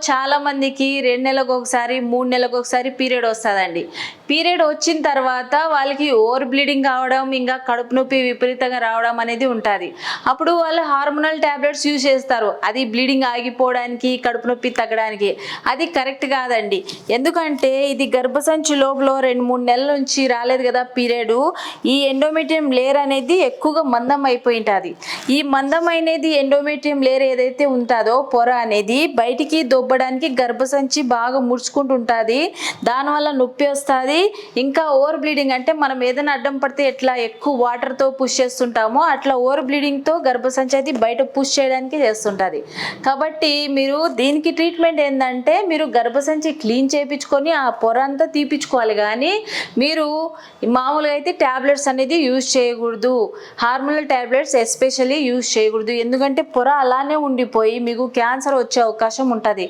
చాలా మందికి 2 నెలలకు ఒకసారి 3 నెలలకు ఒకసారి పీరియడ్ వస్తుందండి. పీరియడ్ వచ్చిన తర్వాత వాళ్ళకి ఓవర్ బ్లీడింగ్ కావడం, ఇంకా కడుపు నొప్పి విపరీతంగా రావడం అనేది ఉంటుంది. అప్పుడు వాళ్ళు హార్మోనల్ టాబ్లెట్స్ యూజ్ చేస్తారు, అది బ్లీడింగ్ ఆగిపోవడానికి, కడుపు నొప్పి తగ్గడానికి. అది కరెక్ట్ కాదండి. ఎందుకంటే ఇది గర్భసంచి లోపల 2-3 నెలల నుంచి రాలేదు కదా పీరియడ్, ఈ ఎండోమెట్రియం లేయర్ అనేది ఎక్కువగా మందం అయిపోయి ఉంటుంది. ఈ మందం అనేది ఎండోమెట్రియం లేయర్ ఏదైతే ఉంటుందో పొర అనేది బయటికి దొబ్బడానికి గర్భసంచి బాగా ముడుచుకుంటూ ఉంటుంది. దానివల్ల నొప్పి వస్తుంది. ఇంకా ఓవర్ బ్లీడింగ్ అంటే మనం ఏదైనా అడ్డం పడితే ఎట్లా ఎక్కువ వాటర్తో పుష్ చేస్తుంటామో అట్లా ఓవర్ బ్లీడింగ్తో గర్భసంచి అయితే బయట పుష్ చేయడానికి చేస్తుంటుంది. కాబట్టి మీరు దీనికి ట్రీట్మెంట్ ఏంటంటే మీరు గర్భసంచి క్లీన్ చేయించుకొని ఆ పొర అంతా తీపించుకోవాలి. కానీ మీరు మామూలుగా అయితే ట్యాబ్లెట్స్ అనేది యూజ్ చేయకూడదు. హార్మోనల్ ట్యాబ్లెట్స్ ఎస్పెషల్లీ యూజ్ చేయకూడదు. ఎందుకంటే పొర అలానే ఉండిపోయి మీకు క్యాన్సర్ వచ్చే అవకాశం ఉంటుంది.